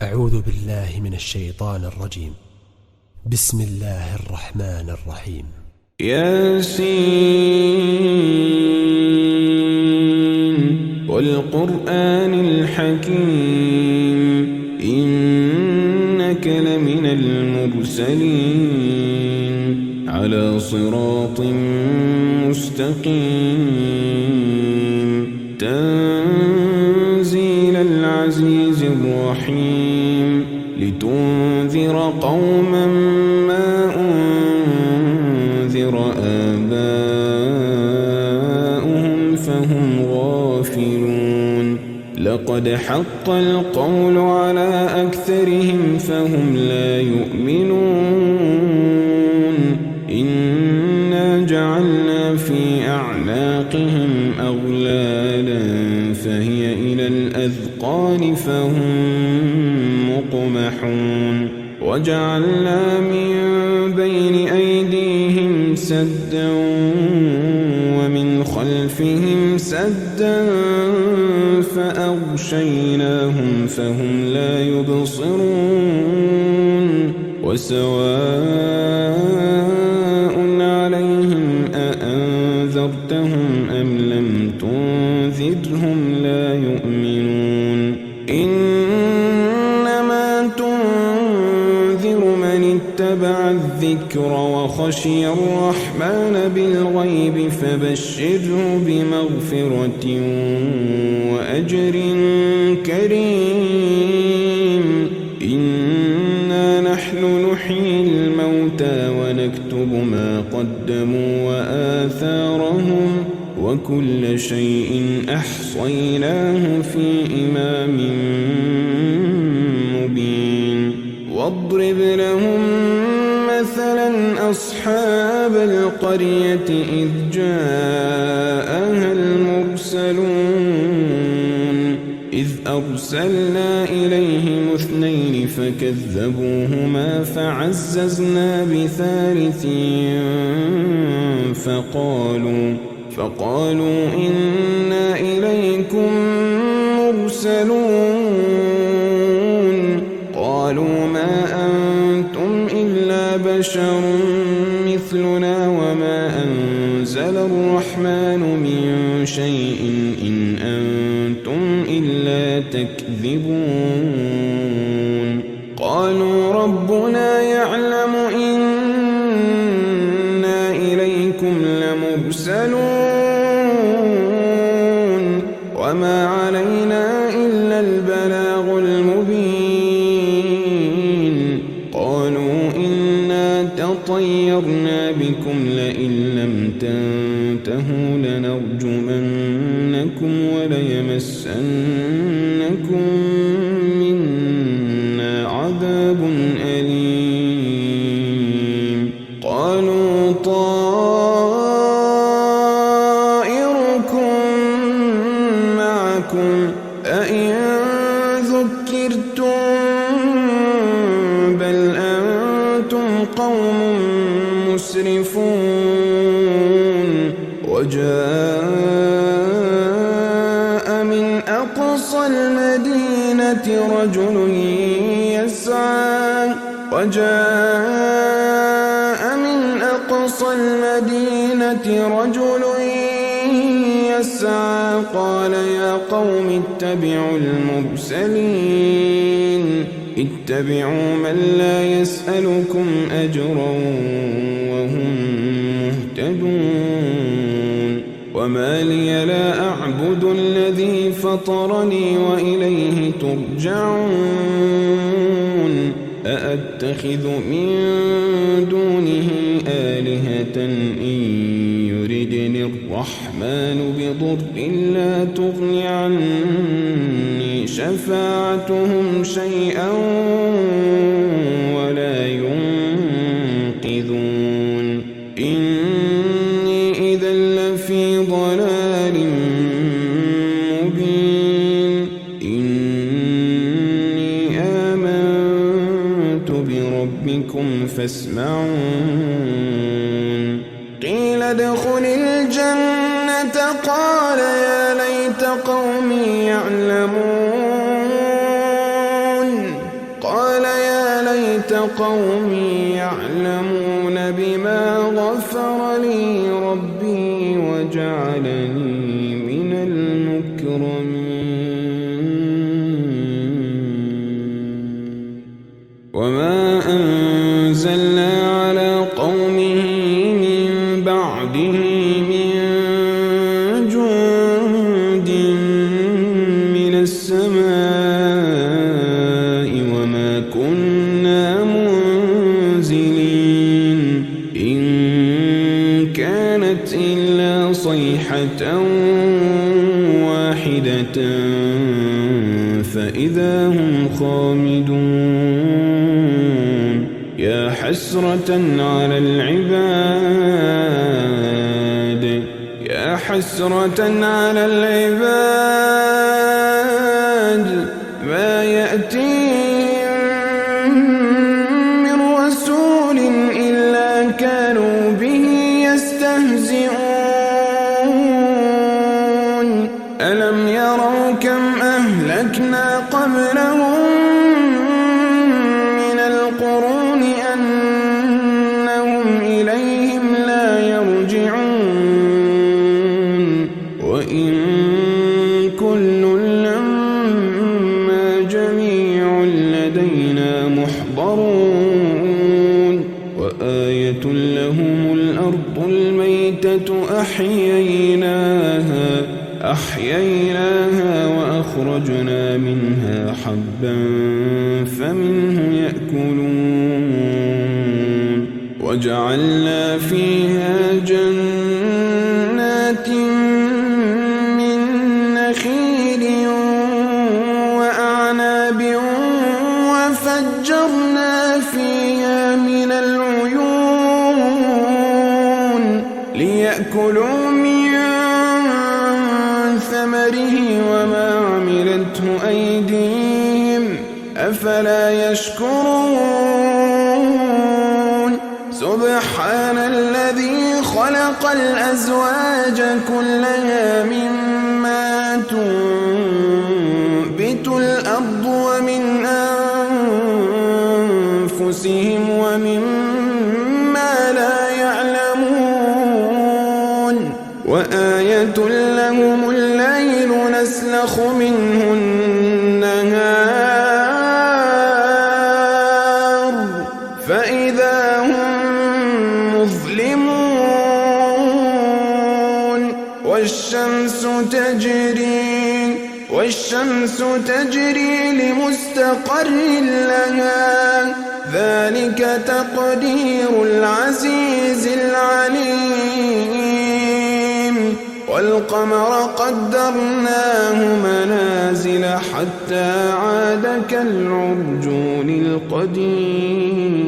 أعوذ بالله من الشيطان الرجيم. بسم الله الرحمن الرحيم. ياسين والقرآن الحكيم إنك لمن المرسلين على صراط مستقيم تنزيل العزيز الرحيم لتنذر قوما ما أنذر آباؤهم فهم غافلون لقد حق القول على أكثرهم فهم لا يؤمنون إنا جعلنا في أعناقهم أغلالا فهي إلى الأذقان فهم مقمحون وجعلنا من بين أيديهم سدا ومن خلفهم سدا فأغشيناهم فهم لا يبصرون وسواء عليهم أأنذرتهم أم لم تنذرهم لا يؤمنون إنما تنذر من اتبع الذكر وخشي الرحمن بالغيب فبشره بمغفرة وأجر كريم إنا نحن نحيي الموتى ونكتب ما قدموا وآثارهم وكل شيء أحصيناه في إمام مبين واضرب لهم مثلا أصحاب القرية إذ جاءها المرسلون إذ أرسلنا إليهم اثنين فكذبوهما فعززنا بثالث فقالوا إنا إليكم مرسلون قالوا ما أنتم إلا بشر مثلنا وما أنزل الرحمن من شيء إن أنتم إلا تكذبون قالوا ربنا يعلم إنا إليكم لمرسلون وما علينا إلا البلاغ المبين قالوا إنا تطيرنا بكم لئن لم تنتهوا لنرجمنكم وليمسنكم منا عذاب أليم قالوا طائركم معكم أئن ذكرتم بل أنتم قوم مسرفون وجاء من أقصى المدينة رجل يسعى قال يا قوم اتبعوا المرسلين اتبعوا من لا يسألكم أجرا وهم مهتدون وما لي لا أعبد الذي فطرني وإليه ترجعون أأتخذ من دونه آلهة إن يردني الرحمن بضر لا تغن عني شفاعتهم شيئا ولا ينقذون إني إذا لفي ضلال مبين إني آمنت بربكم فاسمعون قيل ادخل الجنة قال يا ليت قومي يعلمون قال يا ليت قومي يعلمون بما غفر لي ربي وجعلني من المكرمين وما أنزلنا على قومه من بعده من جند من السماء وما كنا منزلين إن كانت إلا صيحة واحدة فإذا هم خامدون يا حسرة على العباد يا حسرة على العباد ما يأتيهم من رسول إلا كانوا به يستهزئون ألم يروا كم أهلكنا قبلهم من القرون أنهم إليهم لا يرجعون وإن كل لما جميع لدينا محضرون وآية لهم الأرض الميتة أحييناها وأخرجنا منها حبا فمنه يأكلون وجعلنا فيها جنات من نخيل وأعناب وفجرنا فيها من العيون ليأكلوا من ثمره وما عملته أيديهم أفلا يشكرون سبحان الذي خلق الأزواج كلها مما تنبت الأرض ومن أنفسهم ومما لا يعلمون وآية لهم الليل نسلخ منه النهار فإذا هم مظلمون والشمس تجري لمستقر لها ذلك تقدير العزيز العليم والقمر قدرناه منازل حتى عاد كالعرجون القديم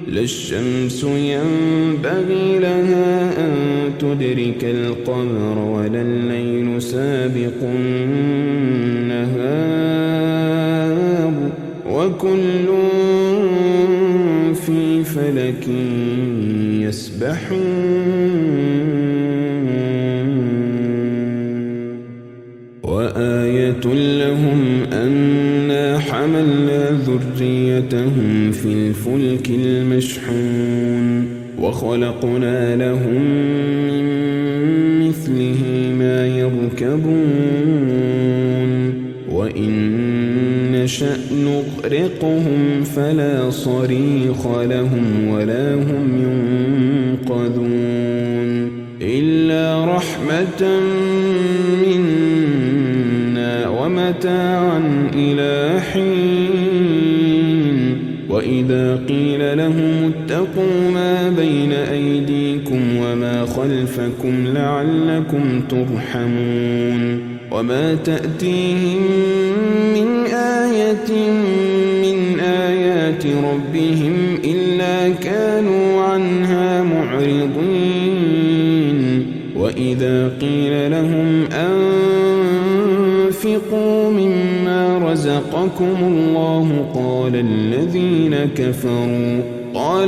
لا الشمس ينبغي لها أن تدرك القمر ولا الليل سابق النهار وكل في فلك يسبحون وآية لهم أنا حملنا ذريتهم في الفلك المشحون وخلقنا لهم من مثله ما يركبون وإن نشأ نغرقهم فلا صريخ لهم ولا هم ينقذون إلا رحمة منا ومتاعا إلى حين وإذا قيل لهم اتقوا ما بين أيديكم وما خلفكم لعلكم ترحمون وما تأتيهم من آية من آيات ربهم إلا كانوا عنها معرضين وإذا قيل لهم أنفقوا مما رزقكم الله قال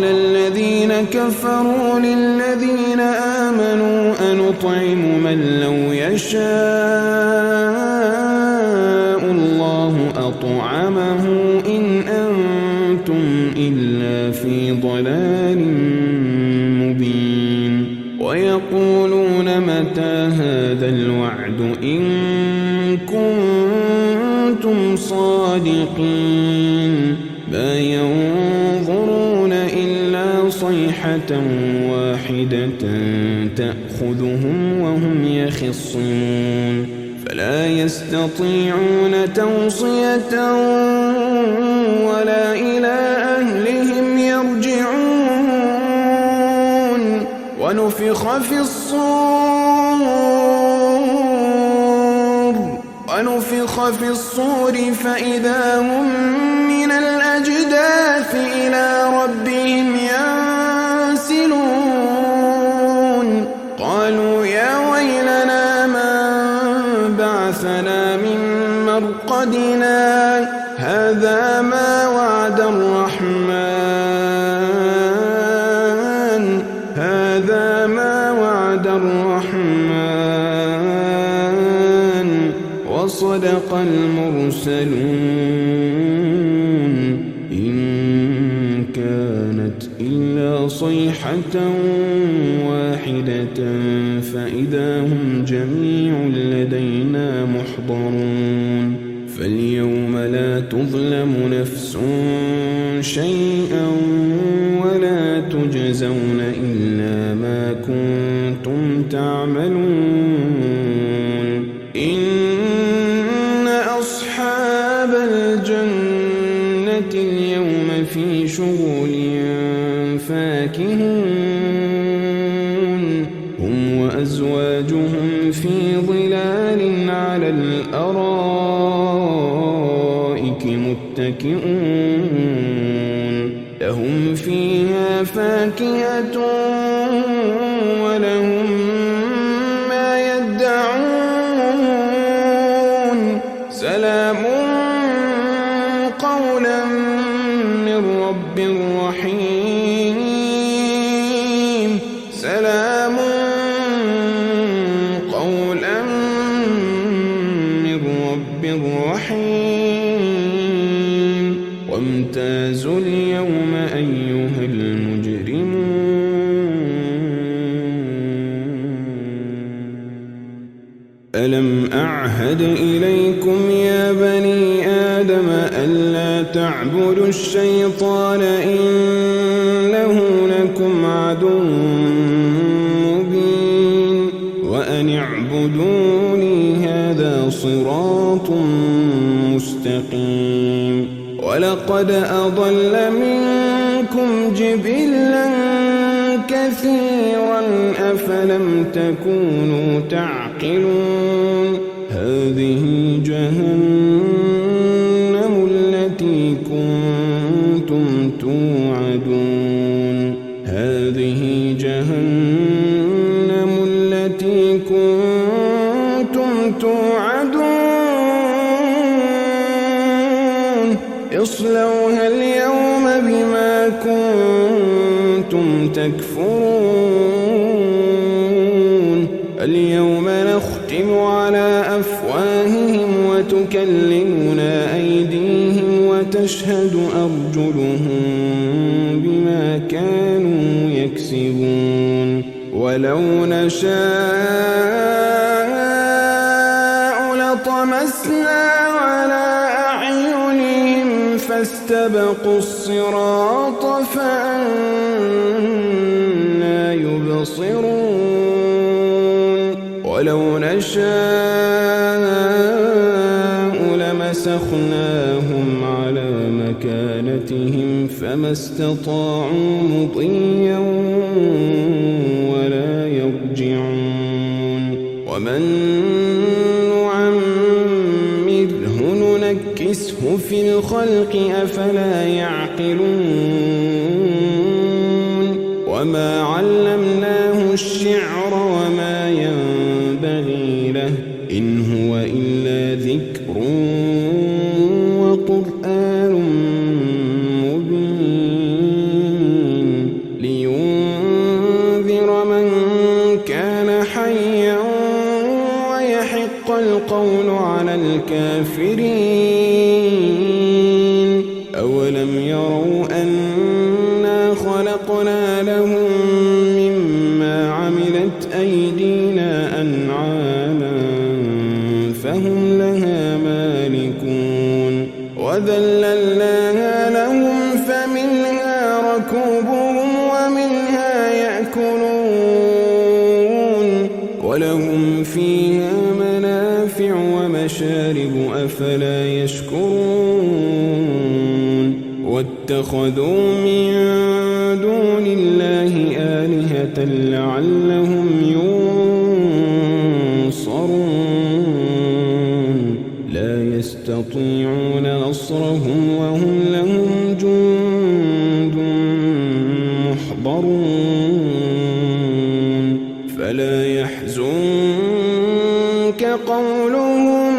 الذين كفروا للذين آمنوا أنطعم من لو يشاء الله أطعمه إن أنتم إلا في ضلال مبين ويقولون متى هذا الوعد إن كنتم صادقين ما ينظرون إلا صيحة واحدة تأخذهم وهم يخصمون فلا يستطيعون توصية ولا إلى أهلهم يرجعون ونفخ في الصور فإذا هم من الأجداث إلى ربهم ينسلون قالوا يا ويلنا من بعثنا من مرقدنا هذا ما وعد الرحمن وصدق المرسلون إن كانت إلا صيحة واحدة فإذا هم جميع لدينا محضرون فاليوم لا تظلم نفس شيئا ولا تجزون إلا ما كنتم تعملون إن أصحاب الجنة اليوم في شغل فاكهون هم وأزواجهم في ظلال على الأرائك متكئون لهم فيها فاكهة ولهم ما يدعون سلام قولا من رب رحيم سلام قولا من رب رحيم وامتازوا اليوم أيها المجرمون ألم أعهد إليكم يا بني آدم ألا تعبدوا الشيطان إنه لكم عدو مبين وأن اعبدوني هذا صراط مستقيم ولقد أضل منكم جبلا كثيرا أفلم تكونوا تعقلون هذه جهنم التي كنتم توعدون هذه جهنم التي كنتم توعدون اصلوها اليوم بما كنتم تكفرون اليوم نختم على أفواههم وتكلمنا أيديهم وتشهد أرجلهم بما كانوا يكسبون ولو نشاء لطمسنا على أعينهم فاستبقوا الصراط فأنى يبصرون ولو نشاء لمسخناهم على مكانتهم فما استطاعوا مضيا ولا يرجعون ومن نعمره ننكسه في الخلق أفلا يعقلون وما علمناه الشعر وما ينبغي له إن هو إلا ذكر وقرآن مبين لينذر من كان حيا ويحق القول على الكافرين أولم يروا أنا خلقنا لهم مما عملت أيدينا أنعاما فهم لها مالكون وذللناها لهم فمنها ركوبهم ومنها يأكلون ولهم فيها منافع ومشارب أفلا يشكرون واتخذوا من دون الله آلهة لعلهم ينصرون لا يستطيعون نصرهم وهم لهم جند محضرون فلا يحزنك قولهم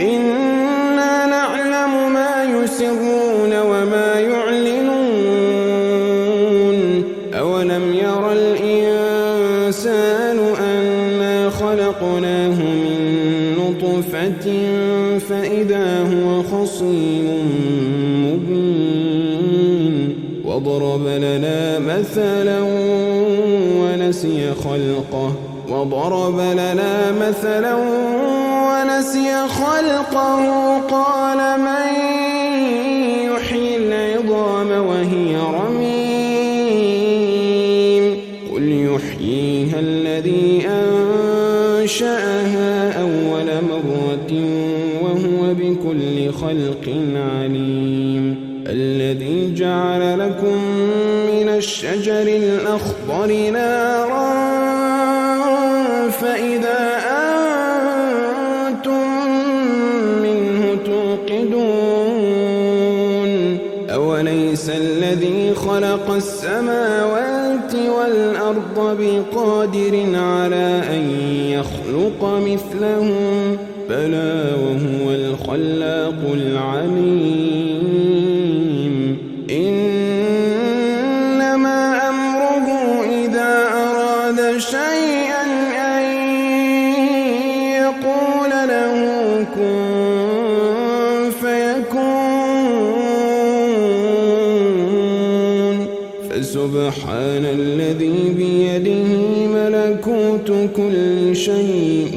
إنا نعلم ما يسرون وما يعلنون أولم ير الإنسان أنا خلقناه من نطفة فإذا هو خصيم مبين وضرب لنا مثلا ونسي خلقه قال من يحيي العظام وهي رميم قل يحييها الذي أنشأها أول مرة وهو بكل خلق عليم الذي جعل لكم من الشجر الأخضر نارا فإذا أنتم منه توقدون أوليس الذي خلق السماوات والأرض بقادر على أن يخلق مثلهم بلى وهو الخلاق العليم إنما أمره إذا أراد شيئا أن يقول له كن فيكون فسبحان الذي بيده ملكوت كل شيء